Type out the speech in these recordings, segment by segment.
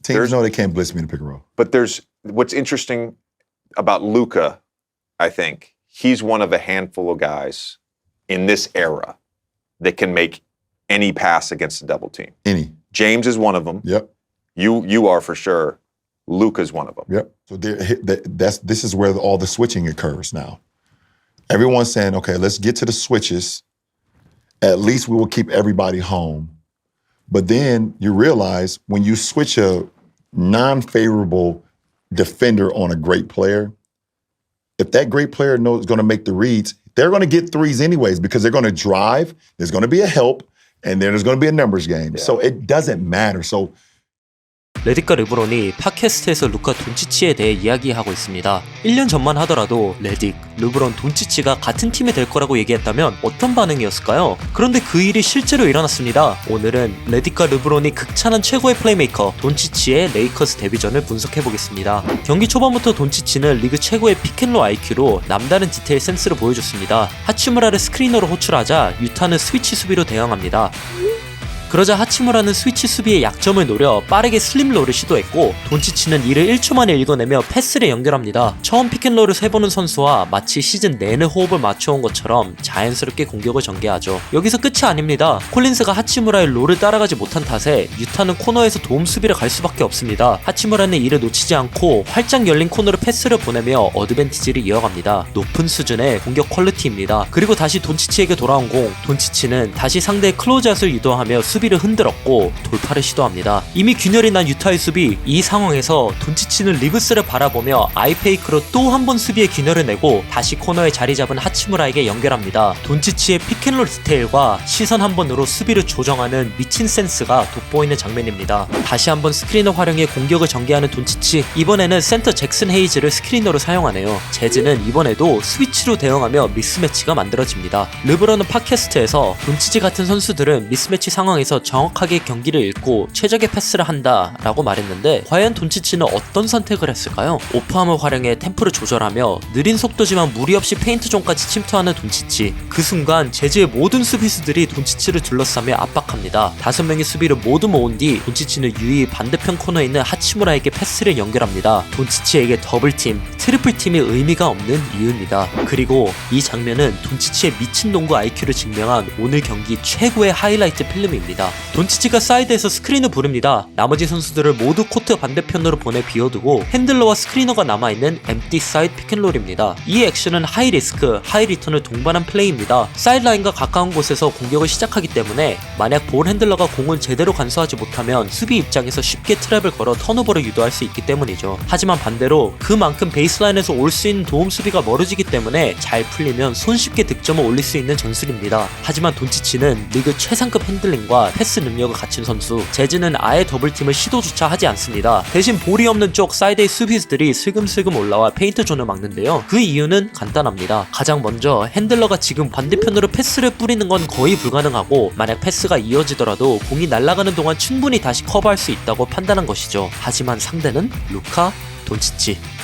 Teams know they can't blitz me in the pick and roll. But there's what's interesting about Luka, I think, he's one of a handful of guys in this era that can make any pass against a double team. Any. James is one of them. Yep. You are for sure. Luka's one of them. Yep. So this is where all the switching occurs now. Everyone's saying, okay, let's get to the switches. At least we will keep everybody home. But then you realize when you switch a non-favorable defender on a great player, if that great player knows is going to make the reads, they're going to get threes anyways because they're going to drive, there's going to be a help, and then there's going to be a numbers game. Yeah. So it doesn't matter. So 레딕과 르브론이 팟캐스트에서 루카 돈치치에 대해 이야기하고 있습니다. 1년 전만 하더라도 레딕, 르브론, 돈치치가 같은 팀이 될 거라고 얘기했다면 어떤 반응이었을까요? 그런데 그 일이 실제로 일어났습니다. 오늘은 레딕과 르브론이 극찬한 최고의 플레이메이커 돈치치의 레이커스 데뷔전을 분석해보겠습니다. 경기 초반부터 돈치치는 리그 최고의 픽앤롤 IQ로 남다른 디테일 센스를 보여줬습니다. 하치무라를 스크리너로 호출하자 유타는 스위치 수비로 대응합니다. 그러자 하치무라는 스위치 수비의 약점을 노려 빠르게 슬림롤을 시도했고 돈치치는 이를 1초 만에 읽어내며 패스를 연결합니다. 처음 픽앤롤을 해보는 선수와 마치 시즌 내내 호흡을 맞춰온 것처럼 자연스럽게 공격을 전개하죠. 여기서 끝이 아닙니다. 콜린스가 하치무라의 롤을 따라가지 못한 탓에 유타는 코너에서 도움 수비를 갈 수밖에 없습니다. 하치무라는 이를 놓치지 않고 활짝 열린 코너로 패스를 보내며 어드밴티지를 이어갑니다. 높은 수준의 공격 퀄리티입니다. 그리고 다시 돈치치에게 돌아온 공, 돈치치는 다시 상대의 클로즈아웃을 유도하며 수비를 흔들었고 돌파를 시도합니다. 이미 균열이 난 유타의 수비, 이 상황에서 돈치치는 리브스를 바라보며 아이페이크로 또 한 번 수비에 균열을 내고 다시 코너에 자리 잡은 하치무라에게 연결합니다. 돈치치의 픽앤롤 디테일과 시선 한 번으로 수비를 조정하는 미친 센스가 돋보이는 장면입니다. 다시 한번 스크리너 활용해 공격을 전개하는 돈치치, 이번에는 센터 잭슨 헤이즈를 스크리너로 사용하네요. 재즈는 이번에도 스위치로 대응하며 미스매치가 만들어집니다. 르브론은 팟캐스트에서 돈치치 같은 선수들은 미스매치 상황에서 정확하게 경기를 읽고 최적의 패스를 한다 라고 말했는데 과연 돈치치는 어떤 선택을 했을까요? 오프함을 활용해 템포를 조절하며 느린 속도지만 무리 없이 페인트 존까지 침투하는 돈치치. 그 순간 제즈의 모든 수비수들이 돈치치를 둘러싸며 압박합니다. 5명의 수비를 모두 모은 뒤 돈치치는 유이 반대편 코너에 있는 하치무라에게 패스를 연결합니다. 돈치치에게 더블팀, 트리플팀이 의미가 없는 이유입니다. 그리고 이 장면은 돈치치의 미친 농구 IQ를 증명한 오늘 경기 최고의 하이라이트 필름입니다. 돈치치가 사이드에서 스크린을 부릅니다. 나머지 선수들을 모두 코트 반대편으로 보내 비워두고 핸들러와 스크리너가 남아있는 엠티 사이드 픽앤롤입니다. 이 액션은 하이 리스크, 하이 리턴을 동반한 플레이입니다. 사이드라인과 가까운 곳에서 공격을 시작하기 때문에 만약 볼 핸들러가 공을 제대로 간수하지 못하면 수비 입장에서 쉽게 트랩을 걸어 턴오버를 유도할 수 있기 때문이죠. 하지만 반대로 그만큼 베이스라인에서 올 수 있는 도움 수비가 멀어지기 때문에 잘 풀리면 손쉽게 득점을 올릴 수 있는 전술입니다. 하지만 돈치치는 리그 최상급 핸들링과 패스 능력을 갖춘 선수, 제즈는 아예 더블팀을 시도조차 하지 않습니다. 대신 볼이 없는 쪽 사이드의 수비수들이 슬금슬금 올라와 페인트 존을 막는데요. 그 이유는 간단합니다. 가장 먼저 핸들러가 지금 반대편으로 패스를 뿌리는 건 거의 불가능하고 만약 패스가 이어지더라도 공이 날아가는 동안 충분히 다시 커버할 수 있다고 판단한 것이죠. 하지만 상대는 루카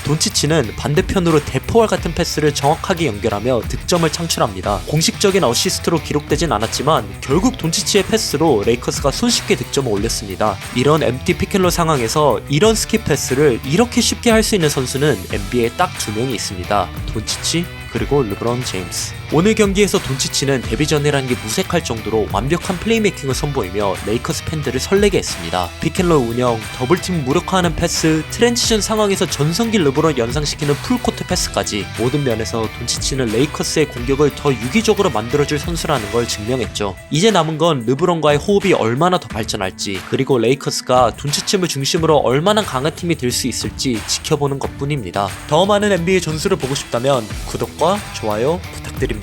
돈치치는 반대편으로 대포알 같은 패스를 정확하게 연결하며 득점을 창출합니다. 공식적인 어시스트로 기록되진 않았지만 결국 돈치치의 패스로 레이커스가 손쉽게 득점을 올렸습니다. 이런 엠티 픽앤롤 상황에서 이런 스킵 패스를 이렇게 쉽게 할 수 있는 선수는 NBA에 딱 2명이 있습니다. 돈치치 그리고 르브론 제임스. 오늘 경기에서 돈치치는 데뷔전이라는 게 무색할 정도로 완벽한 플레이메이킹을 선보이며 레이커스 팬들을 설레게 했습니다. 픽앤롤 운영, 더블팀 무력화하는 패스, 트랜지션 상황에서 전성기 르브론 연상시키는 풀코트 패스까지 모든 면에서 돈치치는 레이커스의 공격을 더 유기적으로 만들어줄 선수라는 걸 증명했죠. 이제 남은 건 르브론과의 호흡이 얼마나 더 발전할지, 그리고 레이커스가 돈치치를 중심으로 얼마나 강한 팀이 될 수 있을지 지켜보는 것뿐입니다. 더 많은 NBA 전술을 보고 싶다면 구독과 좋아요 부탁드립니다.